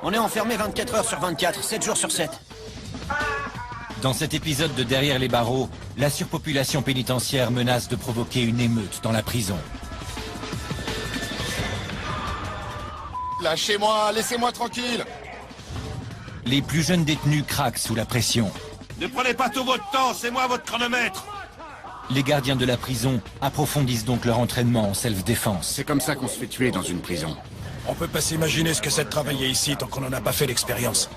On est enfermé 24 heures sur 24, 7 jours sur 7. Dans cet épisode de Derrière les barreaux, la surpopulation pénitentiaire menace de provoquer une émeute dans la prison. Lâchez-moi, laissez-moi tranquille. Les plus jeunes détenus craquent sous la pression. Ne prenez pas tout votre temps, c'est moi votre chronomètre. Les gardiens de la prison approfondissent donc leur entraînement en self-défense. C'est comme ça qu'on se fait tuer dans une prison. On peut pas s'imaginer ce que c'est de travailler ici tant qu'on n'en a pas fait l'expérience.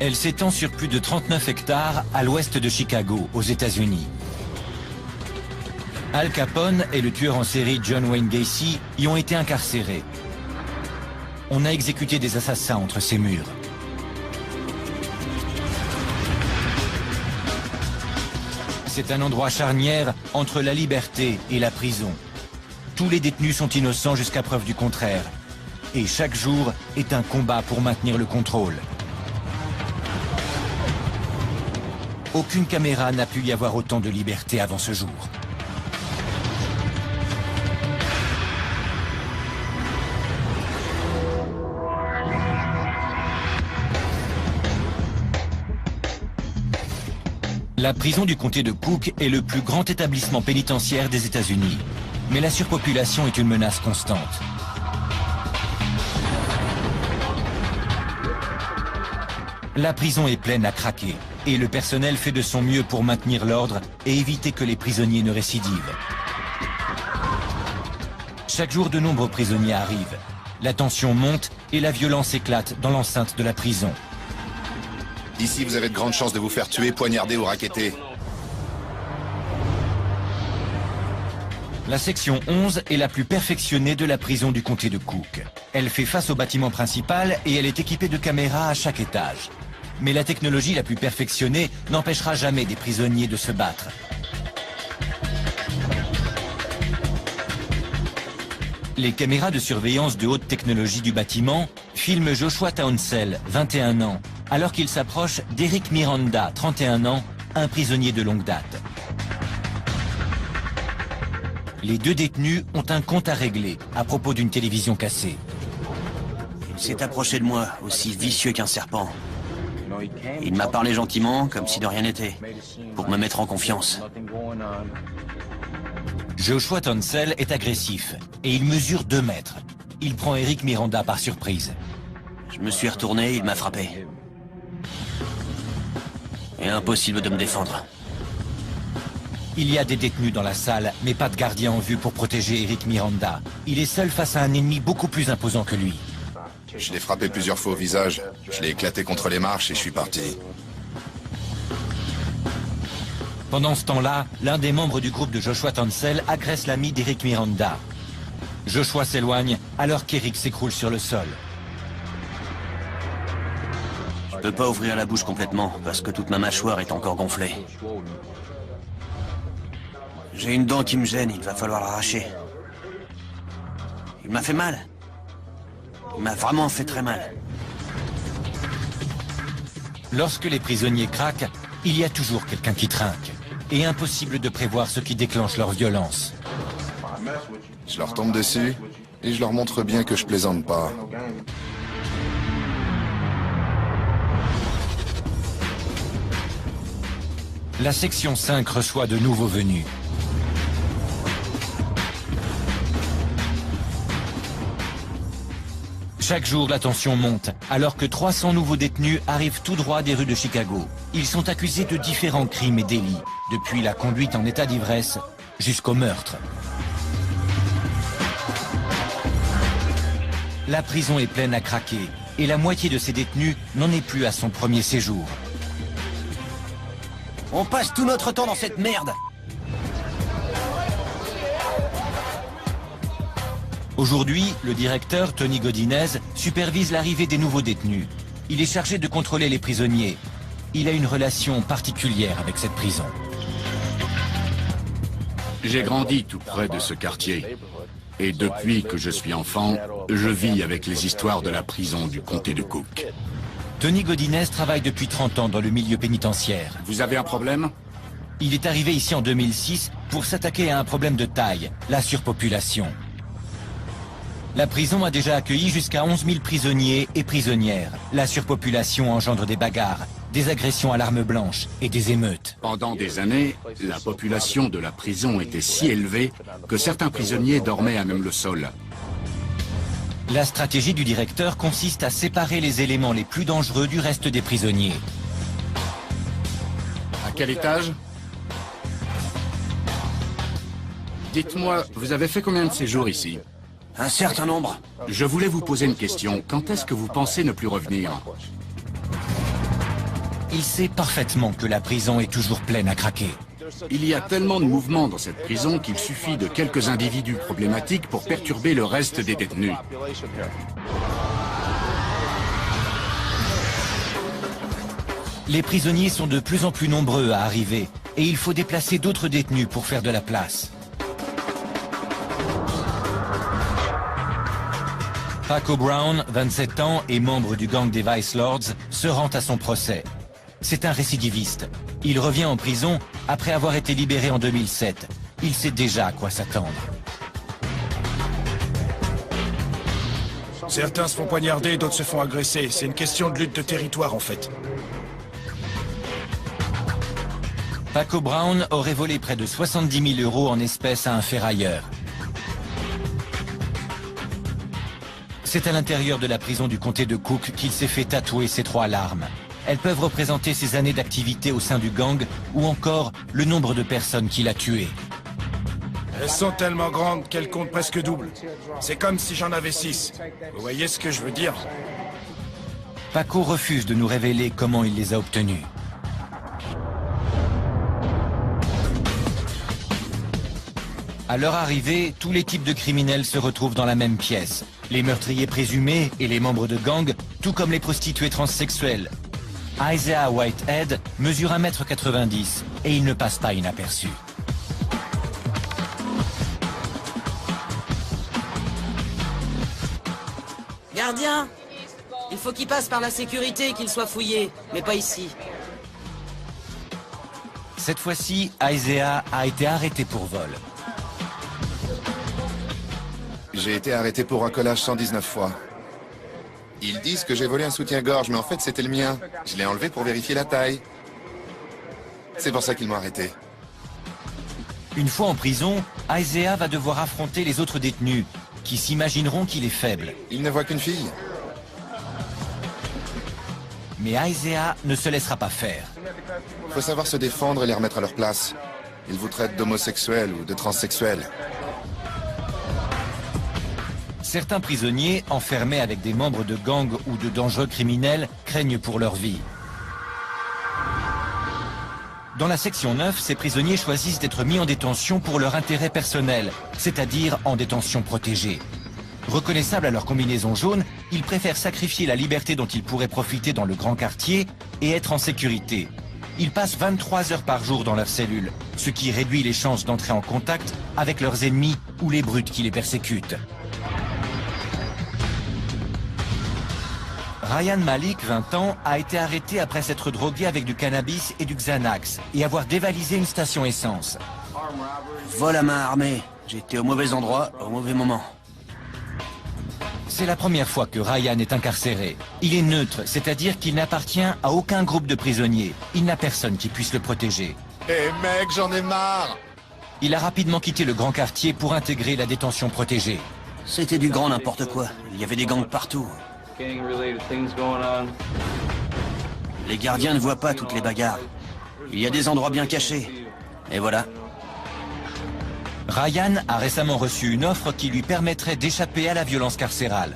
Elle s'étend sur plus de 39 hectares à l'ouest de Chicago, aux États-Unis. Al Capone et le tueur en série John Wayne Gacy y ont été incarcérés. On a exécuté des assassins entre ces murs. C'est un endroit charnière entre la liberté et la prison. Tous les détenus sont innocents jusqu'à preuve du contraire. Et chaque jour est un combat pour maintenir le contrôle. Aucune caméra n'a pu y avoir autant de liberté avant ce jour. La prison du comté de Cook est le plus grand établissement pénitentiaire des États-Unis. Mais la surpopulation est une menace constante. La prison est pleine à craquer et le personnel fait de son mieux pour maintenir l'ordre et éviter que les prisonniers ne récidivent. Chaque jour, de nombreux prisonniers arrivent. La tension monte et la violence éclate dans l'enceinte de la prison. Ici, vous avez de grandes chances de vous faire tuer, poignarder ou racketter. La section 11 est la plus perfectionnée de la prison du comté de Cook. Elle fait face au bâtiment principal et elle est équipée de caméras à chaque étage. Mais la technologie la plus perfectionnée n'empêchera jamais des prisonniers de se battre. Les caméras de surveillance de haute technologie du bâtiment filment Joshua Townsell, 21 ans, alors qu'il s'approche d'Eric Miranda, 31 ans, un prisonnier de longue date. Les deux détenus ont un compte à régler à propos d'une télévision cassée. Il s'est approché de moi, aussi vicieux qu'un serpent. Il m'a parlé gentiment, comme si de rien n'était, pour me mettre en confiance. Joshua Townsell est agressif et il mesure 2 mètres. Il prend Eric Miranda par surprise. Je me suis retourné, il m'a frappé. Et impossible de me défendre. Il y a des détenus dans la salle, mais pas de gardien en vue pour protéger Eric Miranda. Il est seul face à un ennemi beaucoup plus imposant que lui. Je l'ai frappé plusieurs fois au visage. Je l'ai éclaté contre les marches et je suis parti. Pendant ce temps-là, l'un des membres du groupe de Joshua Townsell agresse l'ami d'Eric Miranda. Joshua s'éloigne alors qu'Eric s'écroule sur le sol. Je peux pas ouvrir la bouche complètement, parce que toute ma mâchoire est encore gonflée. J'ai une dent qui me gêne, il va falloir l'arracher. Il m'a fait mal. Il m'a vraiment fait très mal. Lorsque les prisonniers craquent, il y a toujours quelqu'un qui trinque. Et impossible de prévoir ce qui déclenche leur violence. Je leur tombe dessus et je leur montre bien que je plaisante pas. La section 5 reçoit de nouveaux venus. Chaque jour, la tension monte, alors que 300 nouveaux détenus arrivent tout droit des rues de Chicago. Ils sont accusés de différents crimes et délits, depuis la conduite en état d'ivresse jusqu'au meurtre. La prison est pleine à craquer, et la moitié de ces détenus n'en est plus à son premier séjour. On passe tout notre temps dans cette merde. Aujourd'hui, le directeur, Tony Godinez, supervise l'arrivée des nouveaux détenus. Il est chargé de contrôler les prisonniers. Il a une relation particulière avec cette prison. J'ai grandi tout près de ce quartier. Et depuis que je suis enfant, je vis avec les histoires de la prison du comté de Cook. Tony Godinez travaille depuis 30 ans dans le milieu pénitentiaire. Vous avez un problème? Il est arrivé ici en 2006 pour s'attaquer à un problème de taille, la surpopulation. La prison a déjà accueilli jusqu'à 11 000 prisonniers et prisonnières. La surpopulation engendre des bagarres, des agressions à l'arme blanche et des émeutes. Pendant des années, la population de la prison était si élevée que certains prisonniers dormaient à même le sol. La stratégie du directeur consiste à séparer les éléments les plus dangereux du reste des prisonniers. À quel étage? Dites-moi, vous avez fait combien de séjours ici? Un certain nombre. Je voulais vous poser une question. Quand est-ce que vous pensez ne plus revenir? Il sait parfaitement que la prison est toujours pleine à craquer. Il y a tellement de mouvements dans cette prison qu'il suffit de quelques individus problématiques pour perturber le reste des détenus. Les prisonniers sont de plus en plus nombreux à arriver et il faut déplacer d'autres détenus pour faire de la place. Paco Brown, 27 ans et membre du gang des Vice Lords, se rend à son procès. C'est un récidiviste. Il revient en prison après avoir été libéré en 2007. Il sait déjà à quoi s'attendre. Certains se font poignarder, d'autres se font agresser. C'est une question de lutte de territoire, en fait. Paco Brown aurait volé près de 70 000 € en espèces à un ferrailleur. C'est à l'intérieur de la prison du comté de Cook qu'il s'est fait tatouer ces 3 larmes. Elles peuvent représenter ses années d'activité au sein du gang ou encore le nombre de personnes qu'il a tuées. Elles sont tellement grandes qu'elles comptent presque double. C'est comme si j'en avais 6. Vous voyez ce que je veux dire? Paco refuse de nous révéler comment il les a obtenues. À leur arrivée, tous les types de criminels se retrouvent dans la même pièce. Les meurtriers présumés et les membres de gang, tout comme les prostituées transsexuelles. Isaiah Whitehead mesure 1,90 m et il ne passe pas inaperçu. Gardien, il faut qu'il passe par la sécurité et qu'il soit fouillé, mais pas ici. Cette fois-ci, Isaiah a été arrêté pour vol. J'ai été arrêté pour racolage 119 fois. Ils disent que j'ai volé un soutien-gorge, mais en fait c'était le mien. Je l'ai enlevé pour vérifier la taille. C'est pour ça qu'ils m'ont arrêté. Une fois en prison, Isaiah va devoir affronter les autres détenus, qui s'imagineront qu'il est faible. Il ne voit qu'une fille. Mais Isaiah ne se laissera pas faire. Faut savoir se défendre et les remettre à leur place. Ils vous traitent d'homosexuels ou de transsexuels. Certains prisonniers, enfermés avec des membres de gangs ou de dangereux criminels, craignent pour leur vie. Dans la section 9, ces prisonniers choisissent d'être mis en détention pour leur intérêt personnel, c'est-à-dire en détention protégée. Reconnaissables à leur combinaison jaune, ils préfèrent sacrifier la liberté dont ils pourraient profiter dans le grand quartier et être en sécurité. Ils passent 23 heures par jour dans leur cellule, ce qui réduit les chances d'entrer en contact avec leurs ennemis ou les brutes qui les persécutent. Ryan Malik, 20 ans, a été arrêté après s'être drogué avec du cannabis et du Xanax et avoir dévalisé une station essence. Vol à main armée. J'étais au mauvais endroit, au mauvais moment. C'est la première fois que Ryan est incarcéré. Il est neutre, c'est-à-dire qu'il n'appartient à aucun groupe de prisonniers. Il n'a personne qui puisse le protéger. Eh mec, j'en ai marre! Il a rapidement quitté le grand quartier pour intégrer la détention protégée. C'était du grand n'importe quoi. Il y avait des gangs partout. Les gardiens ne voient pas toutes les bagarres. Il y a des endroits bien cachés. Et voilà. Ryan a récemment reçu une offre qui lui permettrait d'échapper à la violence carcérale.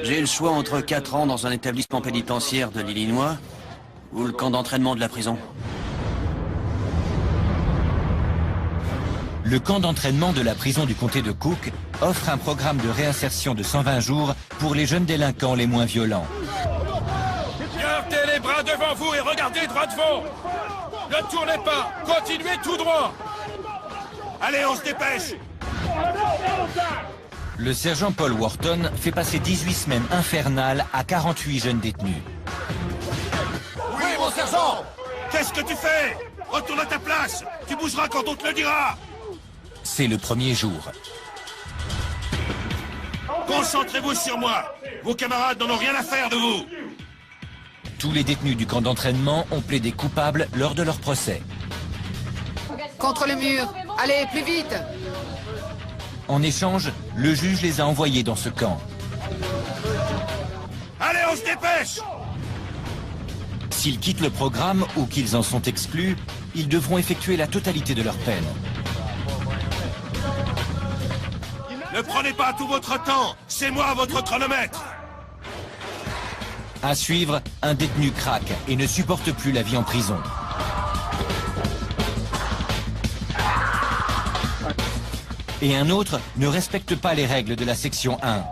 J'ai le choix entre 4 ans dans un établissement pénitentiaire de l'Illinois ou le camp d'entraînement de la prison. Le camp d'entraînement de la prison du comté de Cook offre un programme de réinsertion de 120 jours pour les jeunes délinquants les moins violents. Gardez les bras devant vous et regardez droit devant. Ne tournez pas, continuez tout droit. Allez, on se dépêche! Le sergent Paul Wharton fait passer 18 semaines infernales à 48 jeunes détenus. Oui, mon sergent! Qu'est-ce que tu fais? Retourne à ta place! Tu bougeras quand on te le dira! C'est le premier jour. Concentrez-vous sur moi! Vos camarades n'en ont rien à faire de vous! Tous les détenus du camp d'entraînement ont plaidé coupables lors de leur procès. Contre le mur! Allez, plus vite! En échange, le juge les a envoyés dans ce camp. Allez, on se dépêche! S'ils quittent le programme ou qu'ils en sont exclus, ils devront effectuer la totalité de leur peine. Ne prenez pas tout votre temps! C'est moi votre chronomètre! À suivre, un détenu craque et ne supporte plus la vie en prison. Et un autre ne respecte pas les règles de la section 1.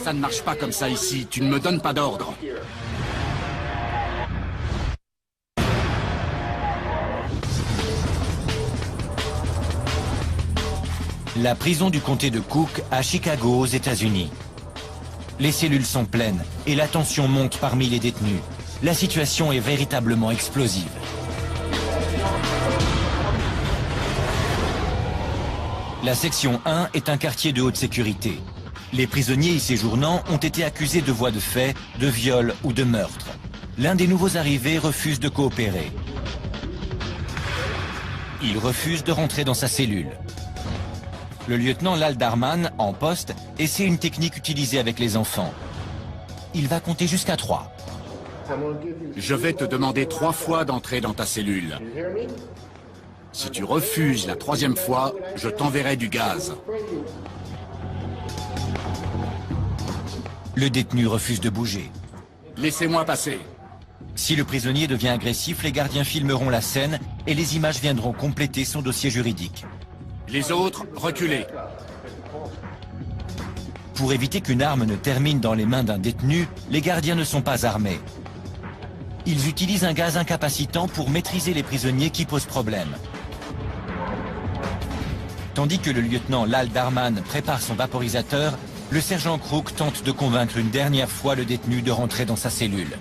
Ça ne marche pas comme ça ici, tu ne me donnes pas d'ordre. La prison du comté de Cook à Chicago aux États-Unis. Les cellules sont pleines et la tension monte parmi les détenus. La situation est véritablement explosive. La section 1 est un quartier de haute sécurité. Les prisonniers y séjournant ont été accusés de voies de fait, de viol ou de meurtre. L'un des nouveaux arrivés refuse de coopérer. Il refuse de rentrer dans sa cellule. Le lieutenant Lal Darman, en poste, essaie une technique utilisée avec les enfants. Il va compter jusqu'à 3. Je vais te demander 3 fois d'entrer dans ta cellule. Si tu refuses la 3e fois, je t'enverrai du gaz. Le détenu refuse de bouger. Laissez-moi passer. Si le prisonnier devient agressif, les gardiens filmeront la scène et les images viendront compléter son dossier juridique. Les autres, reculez. Pour éviter qu'une arme ne termine dans les mains d'un détenu, les gardiens ne sont pas armés. Ils utilisent un gaz incapacitant pour maîtriser les prisonniers qui posent problème. Tandis que le lieutenant Lal Darman prépare son vaporisateur, le sergent Crook tente de convaincre une dernière fois le détenu de rentrer dans sa cellule.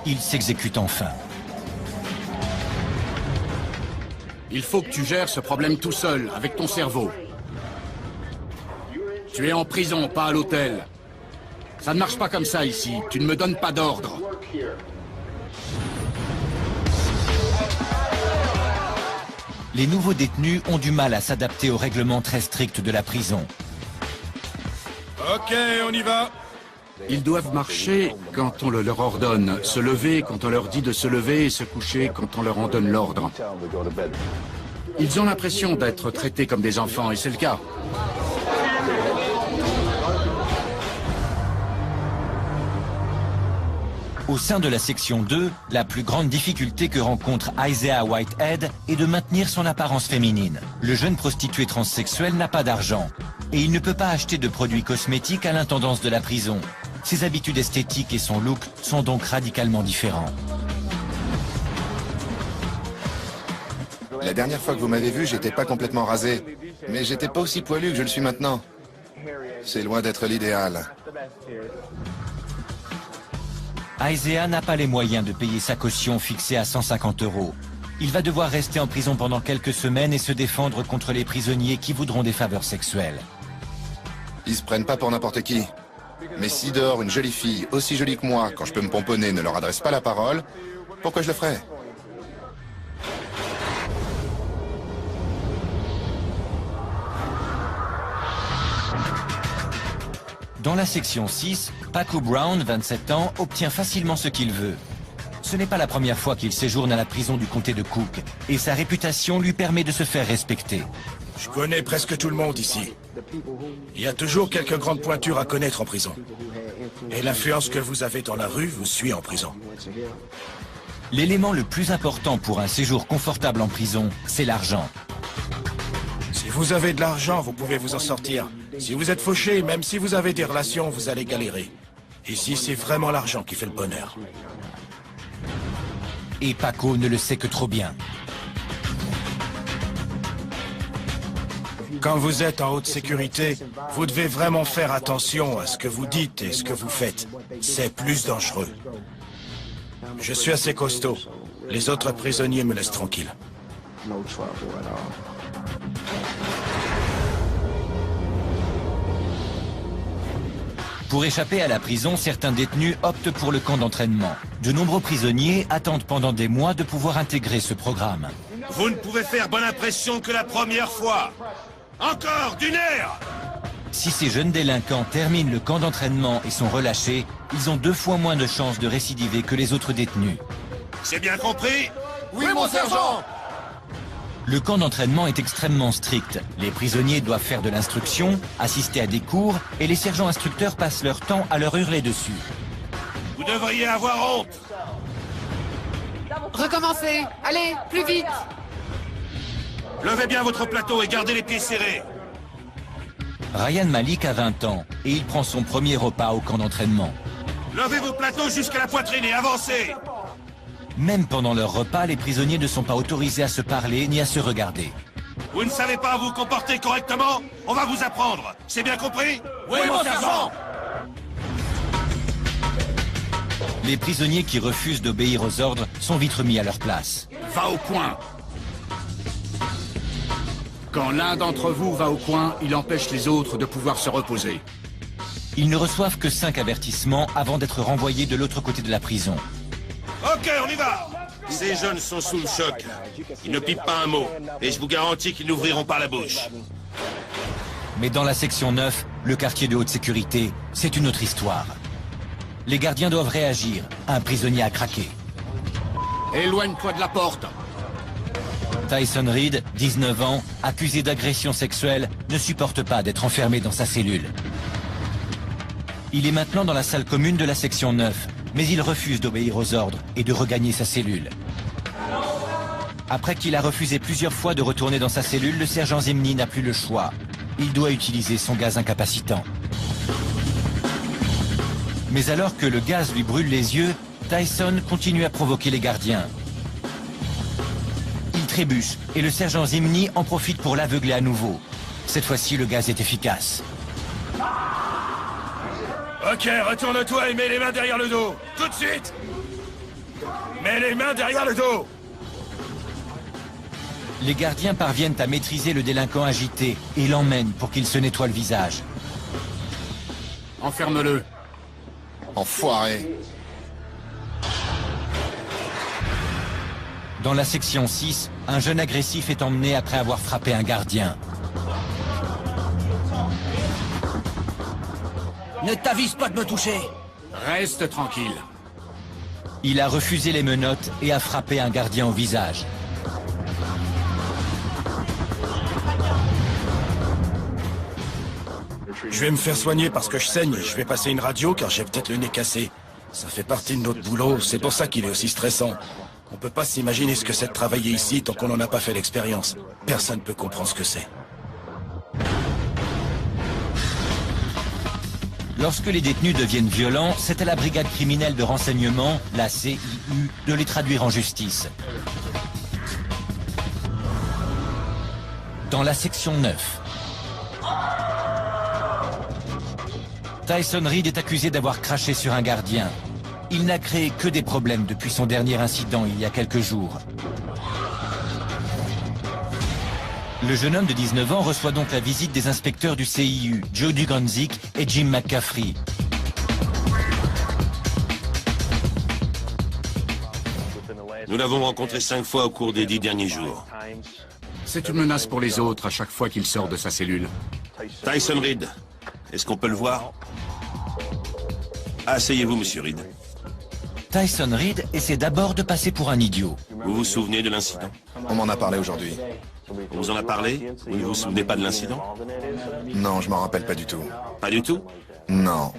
Il s'exécute enfin. Il faut que tu gères ce problème tout seul, avec ton cerveau. Tu es en prison, pas à l'hôtel. Ça ne marche pas comme ça ici, tu ne me donnes pas d'ordre. Les nouveaux détenus ont du mal à s'adapter aux règlements très stricts de la prison. Ok, on y va. Ils doivent marcher quand on le leur ordonne, se lever quand on leur dit de se lever et se coucher quand on leur en donne l'ordre. Ils ont l'impression d'être traités comme des enfants, et c'est le cas. Au sein de la section 2, la plus grande difficulté que rencontre Isaiah Whitehead est de maintenir son apparence féminine. Le jeune prostitué transsexuel n'a pas d'argent et il ne peut pas acheter de produits cosmétiques à l'intendance de la prison. Ses habitudes esthétiques et son look sont donc radicalement différents. La dernière fois que vous m'avez vu, j'étais pas complètement rasé. Mais j'étais pas aussi poilu que je le suis maintenant. C'est loin d'être l'idéal. Isaiah n'a pas les moyens de payer sa caution fixée à 150 €. Il va devoir rester en prison pendant quelques semaines et se défendre contre les prisonniers qui voudront des faveurs sexuelles. Ils se prennent pas pour n'importe qui. Mais si dehors une jolie fille, aussi jolie que moi, quand je peux me pomponner, ne leur adresse pas la parole, pourquoi je le ferais? Dans la section 6, Paco Brown, 27 ans, obtient facilement ce qu'il veut. Ce n'est pas la première fois qu'il séjourne à la prison du comté de Cook, et sa réputation lui permet de se faire respecter. Je connais presque tout le monde ici. Il y a toujours quelques grandes pointures à connaître en prison. Et l'influence que vous avez dans la rue vous suit en prison. L'élément le plus important pour un séjour confortable en prison, c'est l'argent. Si vous avez de l'argent, vous pouvez vous en sortir. Si vous êtes fauché, même si vous avez des relations, vous allez galérer. Ici, c'est vraiment l'argent qui fait le bonheur. Et Paco ne le sait que trop bien. Quand vous êtes en haute sécurité, vous devez vraiment faire attention à ce que vous dites et ce que vous faites. C'est plus dangereux. Je suis assez costaud. Les autres prisonniers me laissent tranquille. Pour échapper à la prison, certains détenus optent pour le camp d'entraînement. De nombreux prisonniers attendent pendant des mois de pouvoir intégrer ce programme. Vous ne pouvez faire bonne impression que la première fois. Encore du nerf! Si ces jeunes délinquants terminent le camp d'entraînement et sont relâchés, ils ont 2 fois moins de chances de récidiver que les autres détenus. C'est bien compris? Oui, mon sergent! Le camp d'entraînement est extrêmement strict. Les prisonniers doivent faire de l'instruction, assister à des cours, et les sergents instructeurs passent leur temps à leur hurler dessus. Vous devriez avoir honte! Recommencez. Allez, plus vite. Levez bien votre plateau et gardez les pieds serrés. Ryan Malik a 20 ans, et il prend son premier repas au camp d'entraînement. Levez vos plateaux jusqu'à la poitrine et avancez! Même pendant leur repas, les prisonniers ne sont pas autorisés à se parler ni à se regarder. Vous ne savez pas vous comporter correctement? On va vous apprendre. C'est bien compris? Oui, mon sergent! Les prisonniers qui refusent d'obéir aux ordres sont vite remis à leur place. Va au coin. Quand l'un d'entre vous va au coin, il empêche les autres de pouvoir se reposer. Ils ne reçoivent que 5 avertissements avant d'être renvoyés de l'autre côté de la prison. Ok, on y va! Ces jeunes sont sous le choc. Ils ne pipent pas un mot. Et je vous garantis qu'ils n'ouvriront pas la bouche. Mais dans la section 9, le quartier de haute sécurité, c'est une autre histoire. Les gardiens doivent réagir. Un prisonnier a craqué. Éloigne-toi de la porte. Tyson Reed, 19 ans, accusé d'agression sexuelle, ne supporte pas d'être enfermé dans sa cellule. Il est maintenant dans la salle commune de la section 9, mais il refuse d'obéir aux ordres et de regagner sa cellule. Après qu'il a refusé plusieurs fois de retourner dans sa cellule, le sergent Zimny n'a plus le choix. Il doit utiliser son gaz incapacitant. Mais alors que le gaz lui brûle les yeux, Tyson continue à provoquer les gardiens. Il trébuche et le sergent Zimny en profite pour l'aveugler à nouveau. Cette fois-ci, le gaz est efficace. Ok, retourne-toi et mets les mains derrière le dos. Tout de suite! Mets les mains derrière le dos! Les gardiens parviennent à maîtriser le délinquant agité et l'emmènent pour qu'il se nettoie le visage. Enferme-le. Enfoiré. Dans la section 6, un jeune agressif est emmené après avoir frappé un gardien. Ne t'avise pas de me toucher. Reste tranquille. Il a refusé les menottes et a frappé un gardien au visage. Je vais me faire soigner parce que je saigne. Je vais passer une radio car j'ai peut-être le nez cassé. Ça fait partie de notre boulot, c'est pour ça qu'il est aussi stressant. On peut pas s'imaginer ce que c'est de travailler ici tant qu'on n'en a pas fait l'expérience. Personne peut comprendre ce que c'est. Lorsque les détenus deviennent violents, c'est à la brigade criminelle de renseignement, la CIU, de les traduire en justice. Dans la section 9. Tyson Reed est accusé d'avoir craché sur un gardien. Il n'a créé que des problèmes depuis son dernier incident il y a quelques jours. Le jeune homme de 19 ans reçoit donc la visite des inspecteurs du CIU, Joe Dugonzik et Jim McCaffrey. Nous l'avons rencontré 5 fois au cours des 10 derniers jours. C'est une menace pour les autres à chaque fois qu'il sort de sa cellule. Tyson Reed, est-ce qu'on peut le voir? Asseyez-vous, monsieur Reed. Tyson Reed essaie d'abord de passer pour un idiot. Vous vous souvenez de l'incident? On m'en a parlé aujourd'hui. On vous en a parlé? Vous ne vous souvenez pas de l'incident? Non, je m'en rappelle pas du tout. Pas du tout? Non.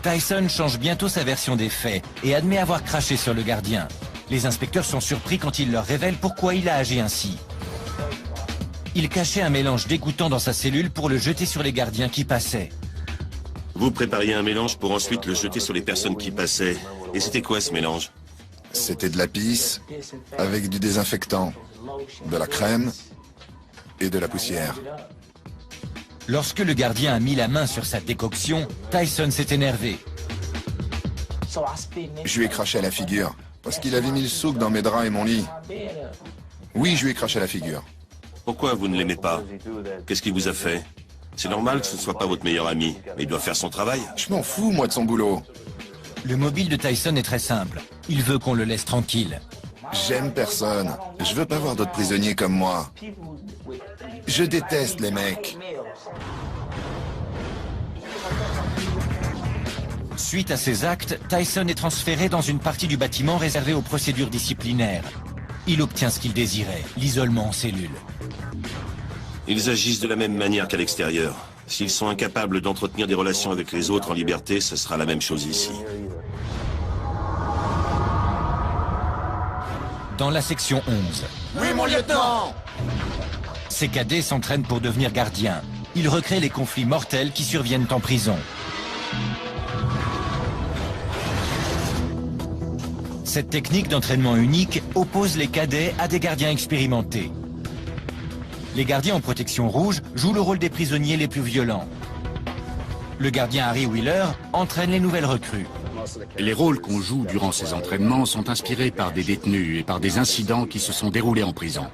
Tyson change bientôt sa version des faits et admet avoir craché sur le gardien. Les inspecteurs sont surpris quand il leur révèle pourquoi il a agi ainsi. Il cachait un mélange dégoûtant dans sa cellule pour le jeter sur les gardiens qui passaient. Vous prépariez un mélange pour ensuite le jeter sur les personnes qui passaient. Et c'était quoi ce mélange? C'était de la pisse, avec du désinfectant, de la crème et de la poussière. Lorsque le gardien a mis la main sur sa décoction, Tyson s'est énervé. Je lui ai craché à la figure, parce qu'il avait mis le souk dans mes draps et mon lit. Oui, je lui ai craché à la figure. Pourquoi vous ne l'aimez pas? Qu'est-ce qu'il vous a fait? C'est normal que ce ne soit pas votre meilleur ami, mais il doit faire son travail. Je m'en fous, moi, de son boulot. Le mobile de Tyson est très simple. Il veut qu'on le laisse tranquille. J'aime personne. Je veux pas voir d'autres prisonniers comme moi. Je déteste les mecs. Suite à ces actes, Tyson est transféré dans une partie du bâtiment réservée aux procédures disciplinaires. Il obtient ce qu'il désirait, l'isolement en cellule. Ils agissent de la même manière qu'à l'extérieur. S'ils sont incapables d'entretenir des relations avec les autres en liberté, ce sera la même chose ici. Dans la section 11. Oui, mon lieutenant! Ces cadets s'entraînent pour devenir gardiens. Ils recréent les conflits mortels qui surviennent en prison. Cette technique d'entraînement unique oppose les cadets à des gardiens expérimentés. Les gardiens en protection rouge jouent le rôle des prisonniers les plus violents. Le gardien Harry Wheeler entraîne les nouvelles recrues. Les rôles qu'on joue durant ces entraînements sont inspirés par des détenus et par des incidents qui se sont déroulés en prison.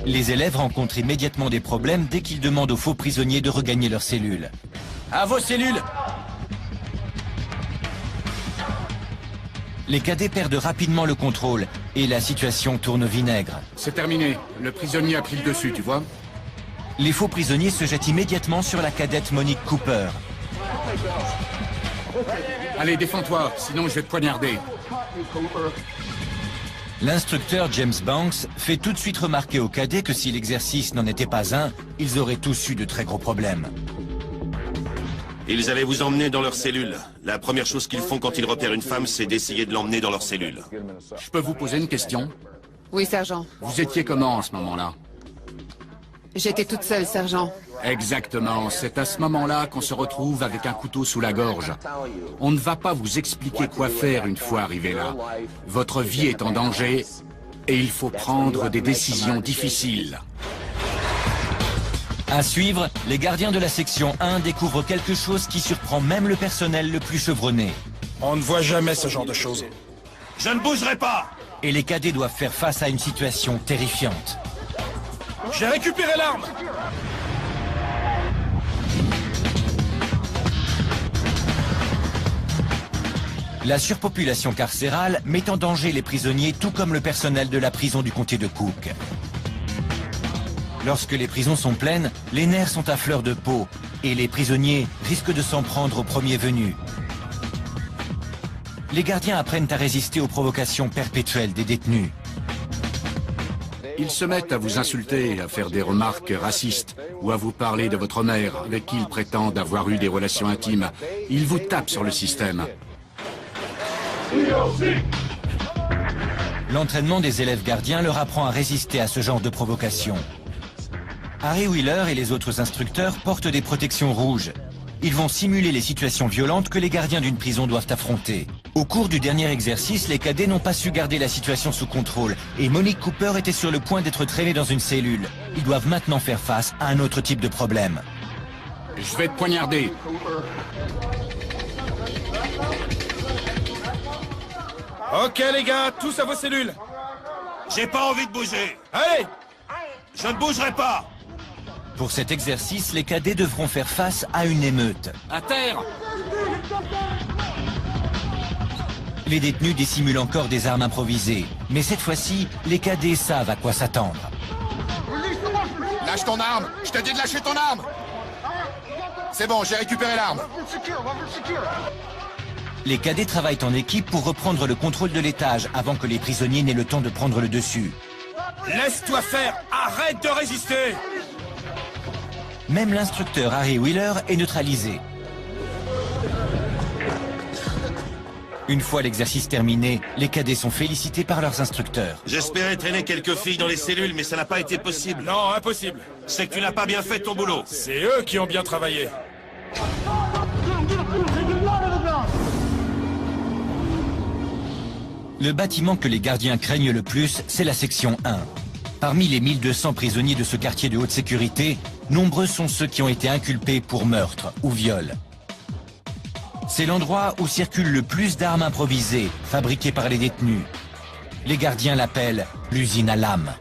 Les élèves rencontrent immédiatement des problèmes dès qu'ils demandent aux faux prisonniers de regagner leurs cellules. À vos cellules! Les cadets perdent rapidement le contrôle et la situation tourne au vinaigre. C'est terminé. Le prisonnier a pris le dessus, tu vois? Les faux prisonniers se jettent immédiatement sur la cadette Monique Cooper. Allez, défends-toi, sinon je vais te poignarder. L'instructeur James Banks fait tout de suite remarquer aux cadets que si l'exercice n'en était pas un, ils auraient tous eu de très gros problèmes. Ils allaient vous emmener dans leur cellule. La première chose qu'ils font quand ils repèrent une femme, c'est d'essayer de l'emmener dans leur cellule. Je peux vous poser une question? Oui, sergent. Vous étiez comment en ce moment-là? J'étais toute seule, sergent. Exactement, c'est à ce moment-là qu'on se retrouve avec un couteau sous la gorge. On ne va pas vous expliquer quoi faire une fois arrivé là. Votre vie est en danger et il faut prendre des décisions difficiles. À suivre, les gardiens de la section 1 découvrent quelque chose qui surprend même le personnel le plus chevronné. On ne voit jamais ce genre de choses. Je ne bougerai pas! Et les cadets doivent faire face à une situation terrifiante. J'ai récupéré l'arme! La surpopulation carcérale met en danger les prisonniers tout comme le personnel de la prison du comté de Cook. Lorsque les prisons sont pleines, les nerfs sont à fleur de peau et les prisonniers risquent de s'en prendre au premier venu. Les gardiens apprennent à résister aux provocations perpétuelles des détenus. Ils se mettent à vous insulter, à faire des remarques racistes ou à vous parler de votre mère avec qui ils prétendent avoir eu des relations intimes. Ils vous tapent sur le système. L'entraînement des élèves gardiens leur apprend à résister à ce genre de provocation. Harry Wheeler et les autres instructeurs portent des protections rouges. Ils vont simuler les situations violentes que les gardiens d'une prison doivent affronter. Au cours du dernier exercice, les cadets n'ont pas su garder la situation sous contrôle et Monique Cooper était sur le point d'être traînée dans une cellule. Ils doivent maintenant faire face à un autre type de problème. Je vais te poignarder. Ok les gars, tous à vos cellules. J'ai pas envie de bouger. Allez! Je ne bougerai pas! Pour cet exercice, les cadets devront faire face à une émeute. À terre! Les détenus dissimulent encore des armes improvisées. Mais cette fois-ci, les cadets savent à quoi s'attendre. Lâche ton arme! Je t'ai dit de lâcher ton arme! C'est bon, j'ai récupéré l'arme. Les cadets travaillent en équipe pour reprendre le contrôle de l'étage avant que les prisonniers n'aient le temps de prendre le dessus. Laisse-toi faire! Arrête de résister! Même l'instructeur Harry Wheeler est neutralisé. Une fois l'exercice terminé, les cadets sont félicités par leurs instructeurs. J'espérais traîner quelques filles dans les cellules, mais ça n'a pas été possible. Non, impossible. C'est que tu n'as pas bien fait ton boulot. C'est eux qui ont bien travaillé. Le bâtiment que les gardiens craignent le plus, c'est la section 1. Parmi les 1200 prisonniers de ce quartier de haute sécurité, nombreux sont ceux qui ont été inculpés pour meurtre ou viol. C'est l'endroit où circule le plus d'armes improvisées, fabriquées par les détenus. Les gardiens l'appellent l'usine à lames.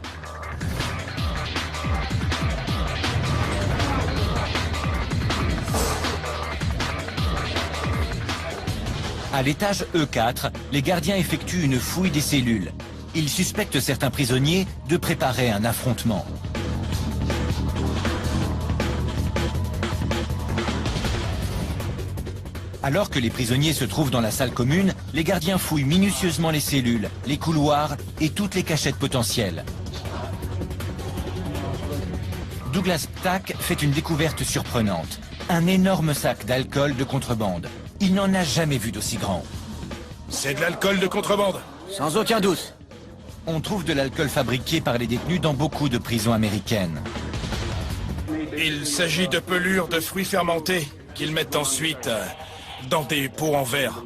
À l'étage E4, les gardiens effectuent une fouille des cellules. Ils suspectent certains prisonniers de préparer un affrontement. Alors que les prisonniers se trouvent dans la salle commune, les gardiens fouillent minutieusement les cellules, les couloirs et toutes les cachettes potentielles. Douglas Ptak fait une découverte surprenante. Un énorme sac d'alcool de contrebande. Il n'en a jamais vu d'aussi grand. C'est de l'alcool de contrebande. Sans aucun doute. On trouve de l'alcool fabriqué par les détenus dans beaucoup de prisons américaines. Il s'agit de pelures de fruits fermentés qu'ils mettent ensuite dans des pots en verre.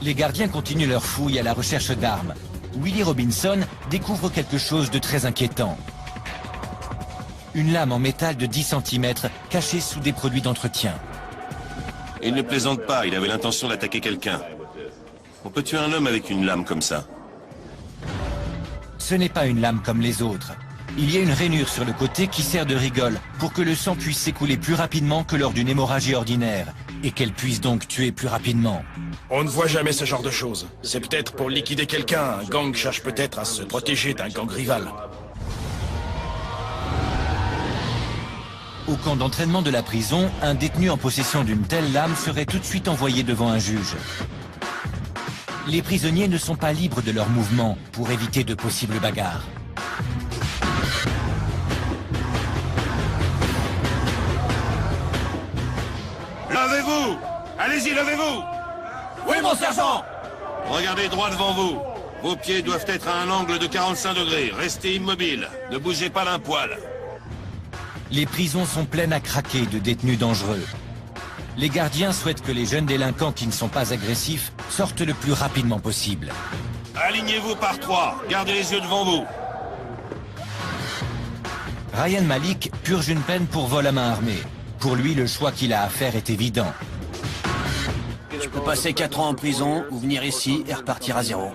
Les gardiens continuent leur fouille à la recherche d'armes. Willie Robinson découvre quelque chose de très inquiétant. Une lame en métal de 10 cm cachée sous des produits d'entretien. Il ne plaisante pas, il avait l'intention d'attaquer quelqu'un. On peut tuer un homme avec une lame comme ça. Ce n'est pas une lame comme les autres. Il y a une rainure sur le côté qui sert de rigole pour que le sang puisse s'écouler plus rapidement que lors d'une hémorragie ordinaire et qu'elle puisse donc tuer plus rapidement. On ne voit jamais ce genre de choses. C'est peut-être pour liquider quelqu'un. Un gang cherche peut-être à se protéger d'un gang rival. Au camp d'entraînement de la prison, un détenu en possession d'une telle lame serait tout de suite envoyé devant un juge. Les prisonniers ne sont pas libres de leurs mouvements pour éviter de possibles bagarres. Levez-vous! Allez-y, levez-vous! Oui, mon sergent! Regardez droit devant vous. Vos pieds doivent être à un angle de 45 degrés. Restez immobile. Ne bougez pas d'un poil. Les prisons sont pleines à craquer de détenus dangereux. Les gardiens souhaitent que les jeunes délinquants qui ne sont pas agressifs sortent le plus rapidement possible. Alignez-vous par 3. Gardez les yeux devant vous. Ryan Malik purge une peine pour vol à main armée. Pour lui, le choix qu'il a à faire est évident. Je peux passer 4 ans en prison ou venir ici et repartir à zéro.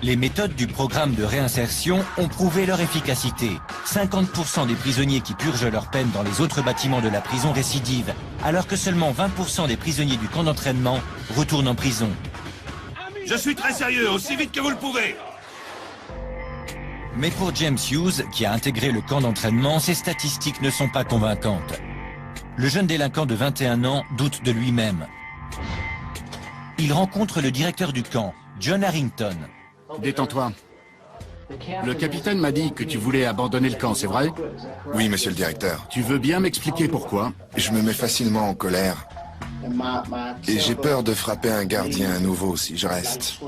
Les méthodes du programme de réinsertion ont prouvé leur efficacité. 50% des prisonniers qui purgent leur peine dans les autres bâtiments de la prison récidivent, alors que seulement 20% des prisonniers du camp d'entraînement retournent en prison. Je suis très sérieux, aussi vite que vous le pouvez. Mais pour James Hughes, qui a intégré le camp d'entraînement, ces statistiques ne sont pas convaincantes. Le jeune délinquant de 21 ans doute de lui-même. Il rencontre le directeur du camp, John Harrington. Détends-toi. Le capitaine m'a dit que tu voulais abandonner le camp, c'est vrai? Oui, monsieur le directeur. Tu veux bien m'expliquer pourquoi? Je me mets facilement en colère. Et j'ai peur de frapper un gardien à nouveau si je reste.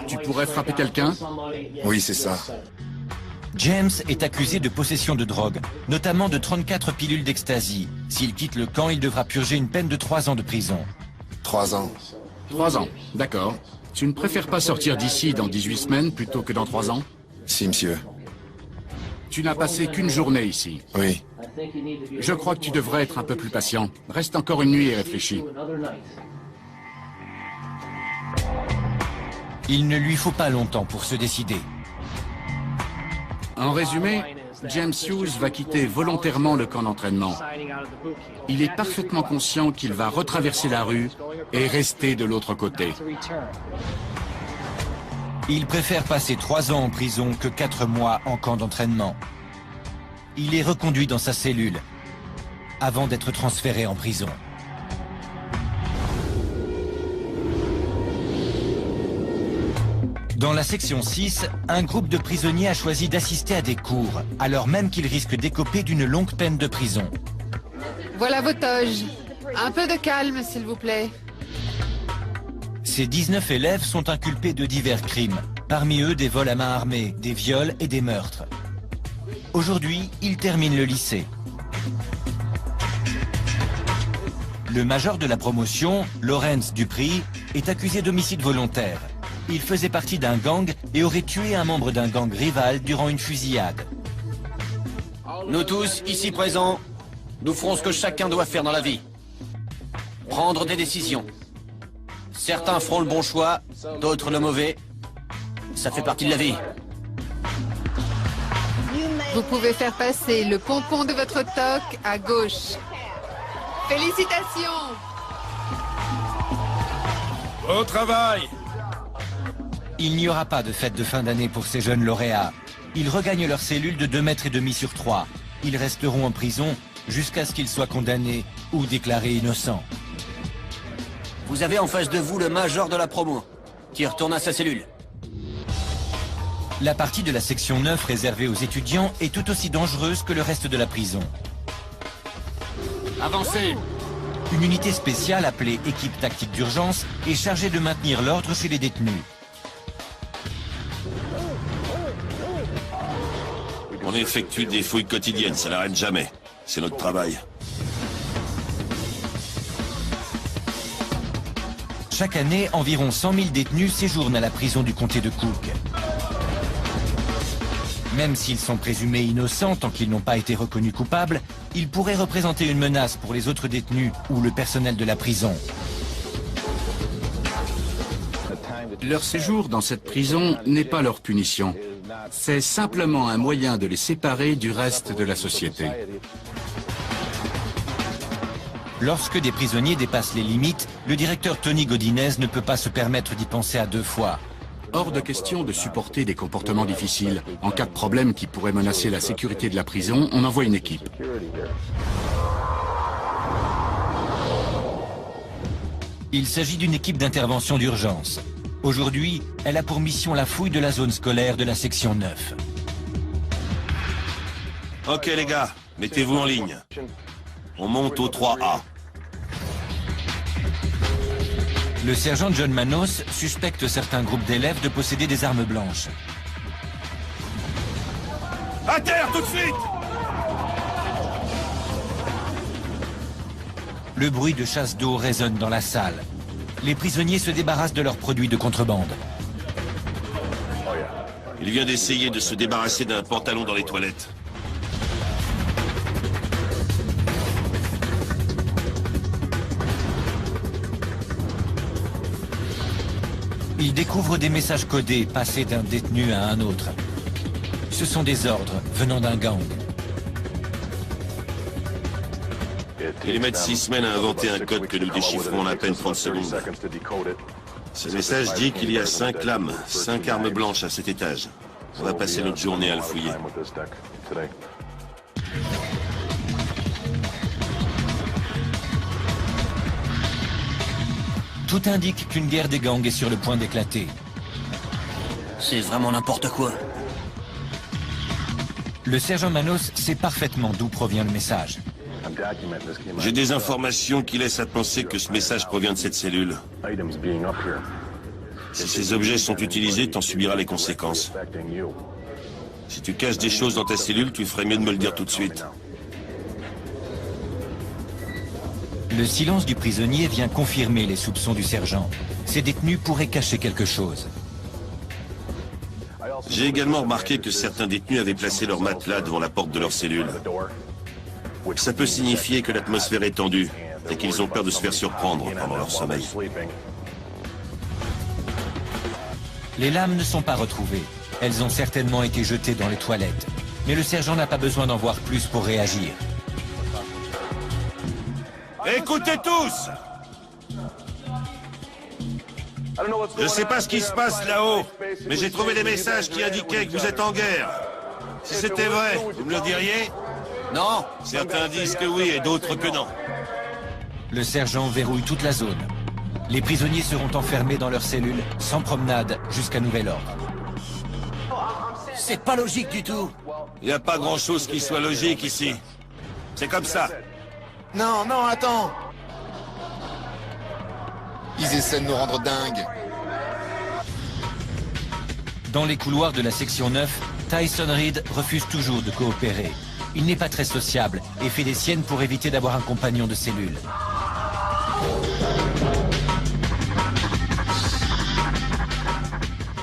Tu pourrais frapper quelqu'un? Oui, c'est ça. James est accusé de possession de drogue, notamment de 34 pilules d'ecstasy. S'il quitte le camp, il devra purger une peine de 3 ans de prison. 3 ans. 3 ans, d'accord. Tu ne préfères pas sortir d'ici dans 18 semaines plutôt que dans 3 ans? Si, monsieur. Tu n'as passé qu'une journée ici. Oui. Je crois que tu devrais être un peu plus patient. Reste encore une nuit et réfléchis. Il ne lui faut pas longtemps pour se décider. En résumé, James Hughes va quitter volontairement le camp d'entraînement. Il est parfaitement conscient qu'il va retraverser la rue et rester de l'autre côté. Il préfère passer 3 ans en prison que 4 mois en camp d'entraînement. Il est reconduit dans sa cellule avant d'être transféré en prison. Dans la section 6, un groupe de prisonniers a choisi d'assister à des cours, alors même qu'ils risquent d'écoper d'une longue peine de prison. Voilà vos toges. Un peu de calme, s'il vous plaît. Ces 19 élèves sont inculpés de divers crimes, parmi eux des vols à main armée, des viols et des meurtres. Aujourd'hui, ils terminent le lycée. Le major de la promotion, Lawrence Dupri, est accusé d'homicide volontaire. Il faisait partie d'un gang et aurait tué un membre d'un gang rival durant une fusillade. Nous tous, ici présents, nous ferons ce que chacun doit faire dans la vie. Prendre des décisions. Certains feront le bon choix, d'autres le mauvais. Ça fait partie de la vie. Vous pouvez faire passer le pompon de votre toque à gauche. Félicitations! Au travail! Il n'y aura pas de fête de fin d'année pour ces jeunes lauréats. Ils regagnent leur cellule de 2,5 mètres sur 3. Ils resteront en prison jusqu'à ce qu'ils soient condamnés ou déclarés innocents. Vous avez en face de vous le major de la promo, qui retourne à sa cellule. La partie de la section 9 réservée aux étudiants est tout aussi dangereuse que le reste de la prison. Avancez! Une unité spéciale appelée équipe tactique d'urgence est chargée de maintenir l'ordre chez les détenus. On effectue des fouilles quotidiennes, ça n'arrête jamais. C'est notre travail. Chaque année, environ 100 000 détenus séjournent à la prison du comté de Cook. Même s'ils sont présumés innocents tant qu'ils n'ont pas été reconnus coupables, ils pourraient représenter une menace pour les autres détenus ou le personnel de la prison. Leur séjour dans cette prison n'est pas leur punition. C'est simplement un moyen de les séparer du reste de la société. Lorsque des prisonniers dépassent les limites, le directeur Tony Godinez ne peut pas se permettre d'y penser à deux fois. Hors de question de supporter des comportements difficiles. En cas de problème qui pourrait menacer la sécurité de la prison, on envoie une équipe. Il s'agit d'une équipe d'intervention d'urgence. Aujourd'hui, elle a pour mission la fouille de la zone scolaire de la section 9. Ok les gars, mettez-vous en ligne. On monte au 3A. Le sergent John Manos suspecte certains groupes d'élèves de posséder des armes blanches. À terre tout de suite! Le bruit de chasse d'eau résonne dans la salle. Les prisonniers se débarrassent de leurs produits de contrebande. Il vient d'essayer de se débarrasser d'un pantalon dans les toilettes. Il découvre des messages codés passés d'un détenu à un autre. Ce sont des ordres venant d'un gang. Ils mettent 6 semaines à inventer un code que nous déchiffrons en à peine 30 secondes. Ce message dit qu'il y a 5 lames, 5 armes blanches à cet étage. On va passer notre journée à le fouiller. Tout indique qu'une guerre des gangs est sur le point d'éclater. C'est vraiment n'importe quoi. Le sergent Manos sait parfaitement d'où provient le message. J'ai des informations qui laissent à penser que ce message provient de cette cellule. Si ces objets sont utilisés, t'en subiras les conséquences. Si tu caches des choses dans ta cellule, tu ferais mieux de me le dire tout de suite. Le silence du prisonnier vient confirmer les soupçons du sergent. Ces détenus pourraient cacher quelque chose. J'ai également remarqué que certains détenus avaient placé leur matelas devant la porte de leur cellule. Ça peut signifier que l'atmosphère est tendue et qu'ils ont peur de se faire surprendre pendant leur sommeil. Les lames ne sont pas retrouvées. Elles ont certainement été jetées dans les toilettes. Mais le sergent n'a pas besoin d'en voir plus pour réagir. Écoutez tous! Je ne sais pas ce qui se passe là-haut, mais j'ai trouvé des messages qui indiquaient que vous êtes en guerre. Si c'était vrai, vous me le diriez? Non. Certains disent que oui et d'autres que non. Le sergent verrouille toute la zone. Les prisonniers seront enfermés dans leur cellule, sans promenade, jusqu'à nouvel ordre. C'est pas logique du tout. Il n'y a pas grand-chose qui soit logique ici. C'est comme ça. Non, non, attends! Ils essaient de nous rendre dingues. Dans les couloirs de la section 9, Tyson Reed refuse toujours de coopérer. Il n'est pas très sociable et fait des siennes pour éviter d'avoir un compagnon de cellule.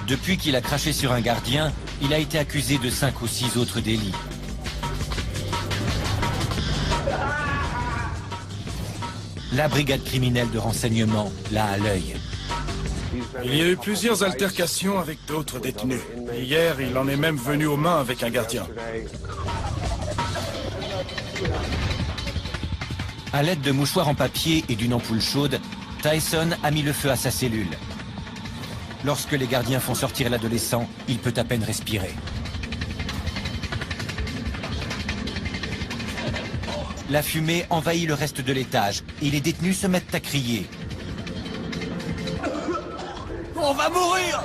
Depuis qu'il a craché sur un gardien, il a été accusé de 5 ou 6 autres délits. La brigade criminelle de renseignement l'a à l'œil. Il y a eu plusieurs altercations avec d'autres détenus. Hier, il en est même venu aux mains avec un gardien. À l'aide de mouchoirs en papier et d'une ampoule chaude, Tyson a mis le feu à sa cellule. Lorsque les gardiens font sortir l'adolescent, il peut à peine respirer. La fumée envahit le reste de l'étage et les détenus se mettent à crier. On va mourir!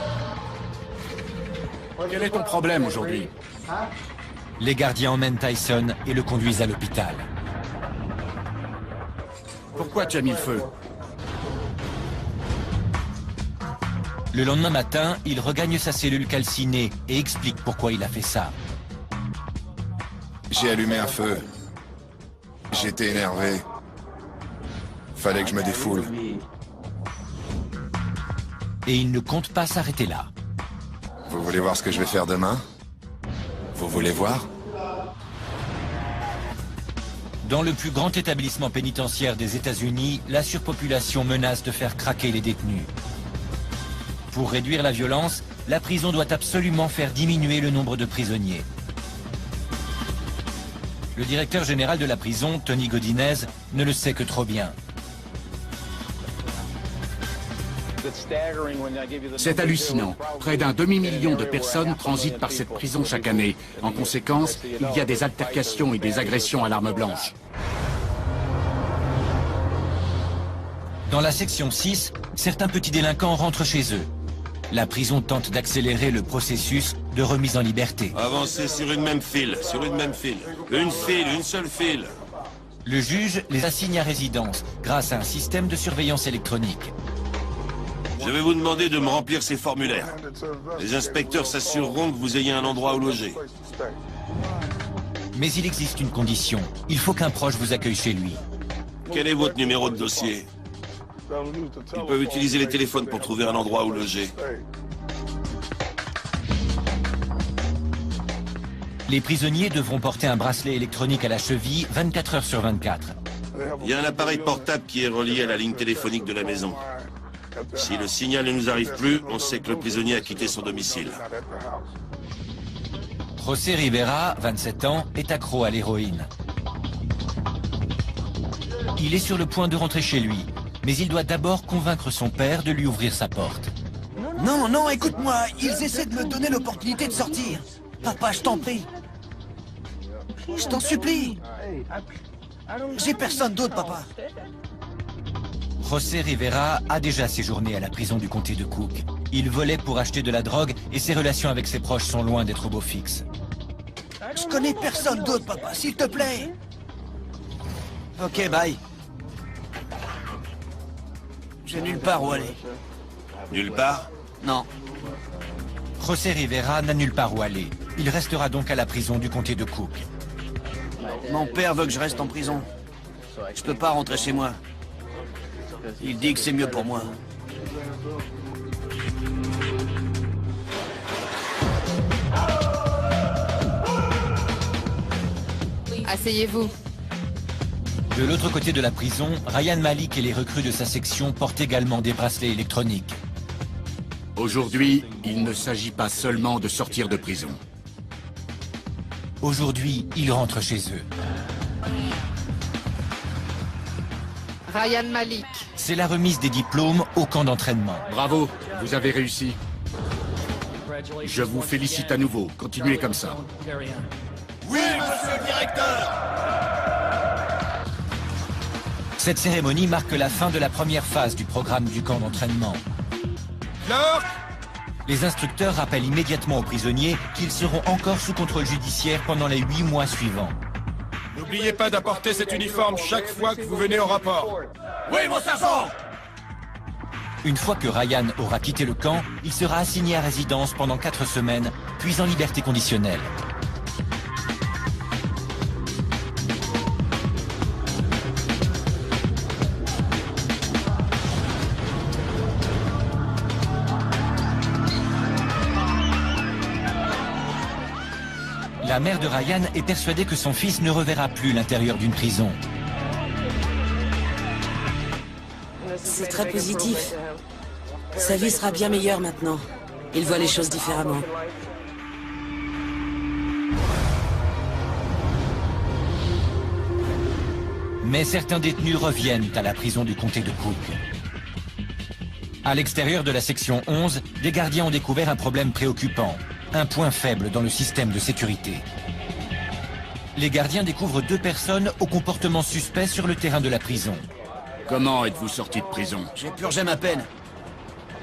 Quel est ton problème aujourd'hui? Les gardiens emmènent Tyson et le conduisent à l'hôpital. Pourquoi tu as mis le feu? Le lendemain matin, il regagne sa cellule calcinée et explique pourquoi il a fait ça. J'ai allumé un feu. J'étais énervé. Fallait que je me défoule. Et il ne compte pas s'arrêter là. Vous voulez voir ce que je vais faire demain? Vous voulez voir? Dans le plus grand établissement pénitentiaire des États-Unis, la surpopulation menace de faire craquer les détenus. Pour réduire la violence, la prison doit absolument faire diminuer le nombre de prisonniers. Le directeur général de la prison, Tony Godinez, ne le sait que trop bien. C'est hallucinant. Près d'un demi-million de personnes transitent par cette prison chaque année. En conséquence, il y a des altercations et des agressions à l'arme blanche. Dans la section 6, certains petits délinquants rentrent chez eux. La prison tente d'accélérer le processus de remise en liberté. Avancez sur une même file, sur une même file. Une file, une seule file. Le juge les assigne à résidence grâce à un système de surveillance électronique. Je vais vous demander de me remplir ces formulaires. Les inspecteurs s'assureront que vous ayez un endroit où loger. Mais il existe une condition. Il faut qu'un proche vous accueille chez lui. Quel est votre numéro de dossier? Ils peuvent utiliser les téléphones pour trouver un endroit où loger. Les prisonniers devront porter un bracelet électronique à la cheville 24 heures sur 24. Il y a un appareil portable qui est relié à la ligne téléphonique de la maison. Si le signal ne nous arrive plus, on sait que le prisonnier a quitté son domicile. José Rivera, 27 ans, est accro à l'héroïne. Il est sur le point de rentrer chez lui, mais il doit d'abord convaincre son père de lui ouvrir sa porte. Non, non, écoute-moi, ils essaient de me donner l'opportunité de sortir. Papa, je t'en prie. Je t'en supplie. J'ai personne d'autre, papa. José Rivera a déjà séjourné à la prison du comté de Cook. Il volait pour acheter de la drogue et ses relations avec ses proches sont loin d'être au beau fixe. Je connais personne d'autre, papa, s'il te plaît. Ok, bye. J'ai nulle part où aller. Nulle part? Non. José Rivera n'a nulle part où aller. Il restera donc à la prison du comté de Cook. Mon père veut que je reste en prison. Je peux pas rentrer chez moi. Il dit que c'est mieux pour moi. Asseyez-vous. De l'autre côté de la prison, Ryan Malik et les recrues de sa section portent également des bracelets électroniques. Aujourd'hui, il ne s'agit pas seulement de sortir de prison. Aujourd'hui, ils rentrent chez eux. Ryan Malik. C'est la remise des diplômes au camp d'entraînement. Bravo, vous avez réussi. Je vous félicite à nouveau. Continuez comme ça. Oui, monsieur le directeur! Cette cérémonie marque la fin de la première phase du programme du camp d'entraînement. Clark! Les instructeurs rappellent immédiatement aux prisonniers qu'ils seront encore sous contrôle judiciaire pendant les 8 mois suivants. N'oubliez pas d'apporter cet uniforme chaque fois que vous venez au rapport. Oui, mon sergent! Une fois que Ryan aura quitté le camp, il sera assigné à résidence pendant 4 semaines, puis en liberté conditionnelle. La mère de Ryan est persuadée que son fils ne reverra plus l'intérieur d'une prison. C'est très positif. Sa vie sera bien meilleure maintenant. Il voit les choses différemment. Mais certains détenus reviennent à la prison du comté de Cook. À l'extérieur de la section 11, des gardiens ont découvert un problème préoccupant, un point faible dans le système de sécurité. Les gardiens découvrent 2 personnes au comportement suspect sur le terrain de la prison. Comment êtes-vous sorti de prison? J'ai purgé ma peine.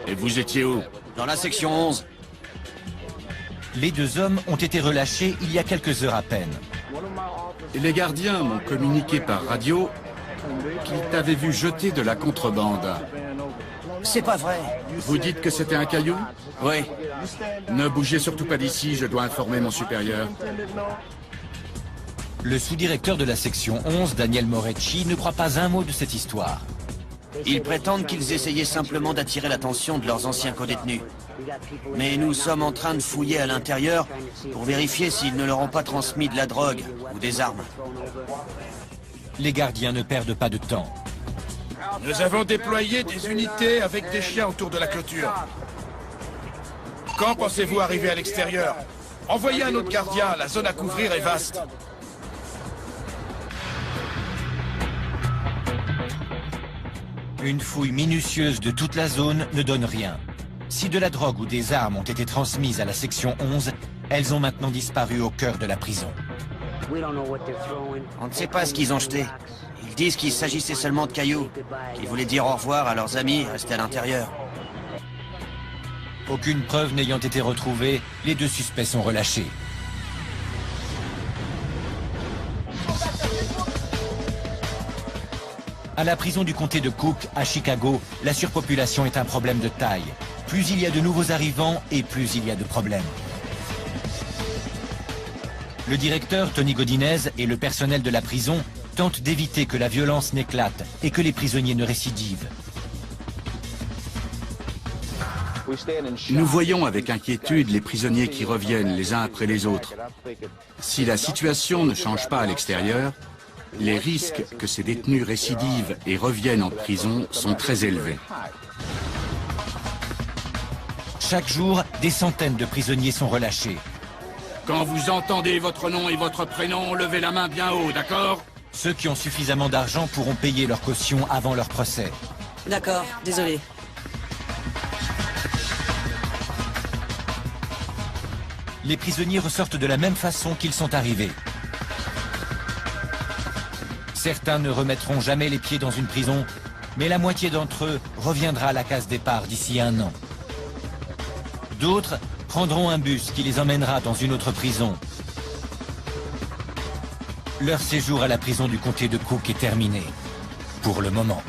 Et vous étiez où? Dans la section 11. Les 2 hommes ont été relâchés il y a quelques heures à peine. Les gardiens m'ont communiqué par radio qu'ils t'avaient vu jeter de la contrebande. C'est pas vrai. Vous dites que c'était un caillou? Oui. Ne bougez surtout pas d'ici, je dois informer mon supérieur. Le sous-directeur de la section 11, Daniel Morecci, ne croit pas un mot de cette histoire. Ils prétendent qu'ils essayaient simplement d'attirer l'attention de leurs anciens codétenus. Mais nous sommes en train de fouiller à l'intérieur pour vérifier s'ils ne leur ont pas transmis de la drogue ou des armes. Les gardiens ne perdent pas de temps. Nous avons déployé des unités avec des chiens autour de la clôture. Quand pensez-vous arriver à l'extérieur? Envoyez un autre gardien, la zone à couvrir est vaste. Une fouille minutieuse de toute la zone ne donne rien. Si de la drogue ou des armes ont été transmises à la section 11, elles ont maintenant disparu au cœur de la prison. On ne sait pas ce qu'ils ont jeté. Ils disent qu'il s'agissait seulement de cailloux, qu'ils voulaient dire au revoir à leurs amis restés à l'intérieur. Aucune preuve n'ayant été retrouvée, les 2 suspects sont relâchés. À la prison du comté de Cook, à Chicago, la surpopulation est un problème de taille. Plus il y a de nouveaux arrivants et plus il y a de problèmes. Le directeur, Tony Godinez, et le personnel de la prison tentent d'éviter que la violence n'éclate et que les prisonniers ne récidivent. Nous voyons avec inquiétude les prisonniers qui reviennent les uns après les autres. Si la situation ne change pas à l'extérieur, les risques que ces détenus récidivent et reviennent en prison sont très élevés. Chaque jour, des centaines de prisonniers sont relâchés. Quand vous entendez votre nom et votre prénom, levez la main bien haut, d'accord? Ceux qui ont suffisamment d'argent pourront payer leur caution avant leur procès. D'accord, désolé. Les prisonniers ressortent de la même façon qu'ils sont arrivés. Certains ne remettront jamais les pieds dans une prison, mais la moitié d'entre eux reviendra à la case départ d'ici 1 an. D'autres prendront un bus qui les emmènera dans une autre prison. Leur séjour à la prison du comté de Cook est terminé, pour le moment.